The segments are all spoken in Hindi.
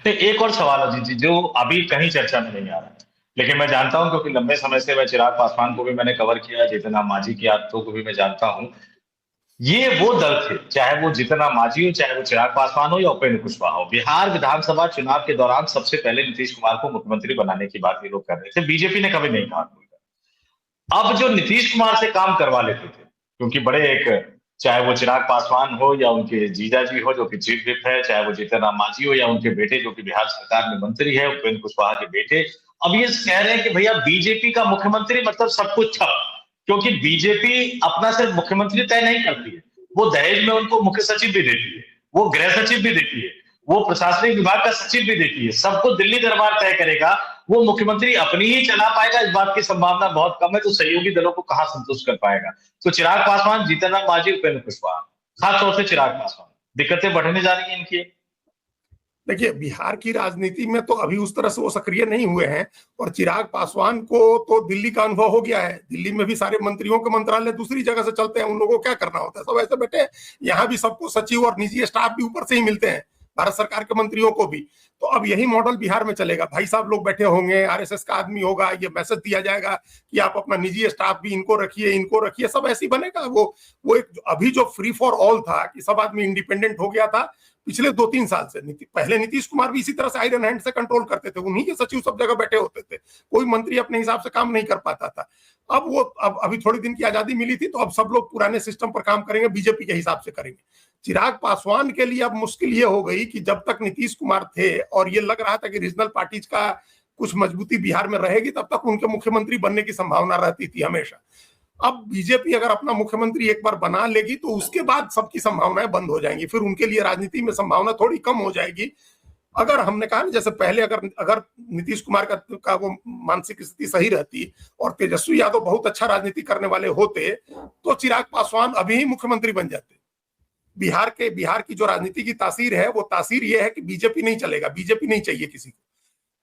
एक और सवाल अजीत जी जो अभी कहीं चर्चा में नहीं आ रहा है, लेकिन मैं जानता हूं क्योंकि लंबे समय से मैं चिराग पासवान को भी मैंने कवर किया, जीतन राम मांझी की आदतों को भी मैं जानता हूं। ये वो दल थे, चाहे वो जीतन राम मांझी हो, चाहे वो चिराग पासवान हो या उपेंद्र कुशवाहा हो, बिहार विधानसभा चुनाव के दौरान सबसे पहले नीतीश कुमार को मुख्यमंत्री बनाने की बात ये लोग कर रहे थे। बीजेपी ने कभी नहीं कहा। अब जो नीतीश कुमार से काम करवा लेते थे, क्योंकि बड़े एक, चाहे वो चिराग पासवान हो या उनके जीजा जी हो जो कि चीफ विप है, चाहे वो जीतन राम मांझी हो या उनके बेटे जो कि बिहार सरकार में मंत्री है, उपेंद्र कुशवाहा के बेटे, अब ये कह रहे हैं कि भैया बीजेपी का मुख्यमंत्री मतलब सब कुछ ठप। क्योंकि बीजेपी अपना सिर्फ मुख्यमंत्री तय नहीं करती है, वो दहेज में उनको मुख्य सचिव भी देती है, वो गृह सचिव भी देती है, वो प्रशासनिक विभाग का सचिव भी देती है, सबको दिल्ली दरबार तय करेगा। वो मुख्यमंत्री अपनी ही चला पाएगा, इस बात की संभावना बहुत कम है, तो सहयोगी दलों को कहां संतुष्ट कर पाएगा। तो चिराग पासवान, जीतन राम मांझी, उपेंद्र कुशवाहा, खासतौर से चिराग पासवान, दिक्कतें बढ़ने जा रही हैं इनकी। देखिए, बिहार की राजनीति में तो अभी उस तरह से वो सक्रिय नहीं हुए हैं, और चिराग पासवान को तो दिल्ली का अनुभव हो गया है। दिल्ली में भी सारे मंत्रियों के मंत्रालय दूसरी जगह से चलते हैं, उन लोगों को क्या करना होता है, सब ऐसे बैठे। यहाँ भी सबको सचिव और निजी स्टाफ भी ऊपर से ही मिलते हैं, भारत सरकार के मंत्रियों को भी। तो अब यही मॉडल बिहार में चलेगा। भाई साहब लोग बैठे होंगे, आरएसएस का आदमी होगा, ये मैसेज दिया जाएगा कि आप अपना निजी स्टाफ भी इनको रखिए, सब ऐसे ही बनेगा। वो एक अभी जो फ्री फॉर ऑल था कि सब आदमी इंडिपेंडेंट हो गया था पिछले 2-3 साल से। पहले नीतीश कुमार भी इसी तरह से आयरन हैंड से कंट्रोल करते थे, उन्हीं के सचिव सब जगह बैठे होते थे, कोई मंत्री अपने हिसाब से काम नहीं कर पाता था। अब अभी थोड़ी दिन की आजादी मिली थी, तो अब सब लोग पुराने सिस्टम पर काम करेंगे, बीजेपी के हिसाब से करेंगे। चिराग पासवान के लिए अब मुश्किल ये हो गई कि जब तक नीतीश कुमार थे और ये लग रहा था कि रीजनल पार्टीज का कुछ मजबूती बिहार में रहेगी, तब तक उनके मुख्यमंत्री बनने की संभावना रहती थी हमेशा। अब बीजेपी अगर अपना मुख्यमंत्री एक बार बना लेगी तो उसके बाद सबकी संभावनाएं बंद हो जाएंगी, फिर उनके लिए राजनीति में संभावना थोड़ी कम हो जाएगी। अगर हमने कहा जैसे पहले अगर नीतीश कुमार का वो मानसिक स्थिति सही रहती और तेजस्वी यादव बहुत अच्छा राजनीति करने वाले होते, तो चिराग पासवान अभी ही मुख्यमंत्री बन जाते। बिहार की जो राजनीति की तासीर है, वो तासीर ये है कि बीजेपी नहीं चलेगा, बीजेपी नहीं चाहिए किसी को।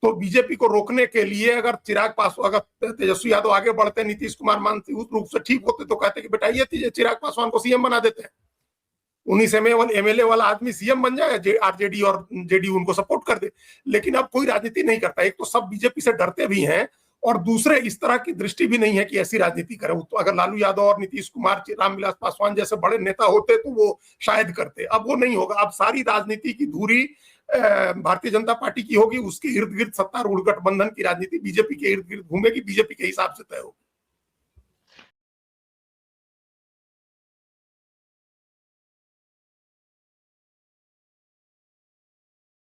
तो बीजेपी को रोकने के लिए अगर तेजस्वी यादव आगे बढ़ते, नीतीश कुमार मानसिक रूप से ठीक होते, तो कहते कि बेटा ये चिराग पासवान को सीएम बना देते हैं, उन्हीं से एमएलए वाला आदमी सीएम बन जाए, आरजेडी और जेडीयू उनको सपोर्ट कर दे। लेकिन अब कोई राजनीति नहीं करता। एक तो सब बीजेपी से डरते भी हैं, और दूसरे इस तरह की दृष्टि भी नहीं है कि ऐसी राजनीति करें। तो अगर लालू यादव और नीतीश कुमार, रामविलास पासवान जैसे बड़े नेता होते तो वो शायद करते। अब वो नहीं होगा। अब सारी राजनीति की धुरी भारतीय जनता पार्टी की होगी, उसके इर्द गिर्द सत्तारूढ़ गठबंधन की राजनीति बीजेपी के इर्द गिर्द घूमेगी, बीजेपी के हिसाब से तय होगी।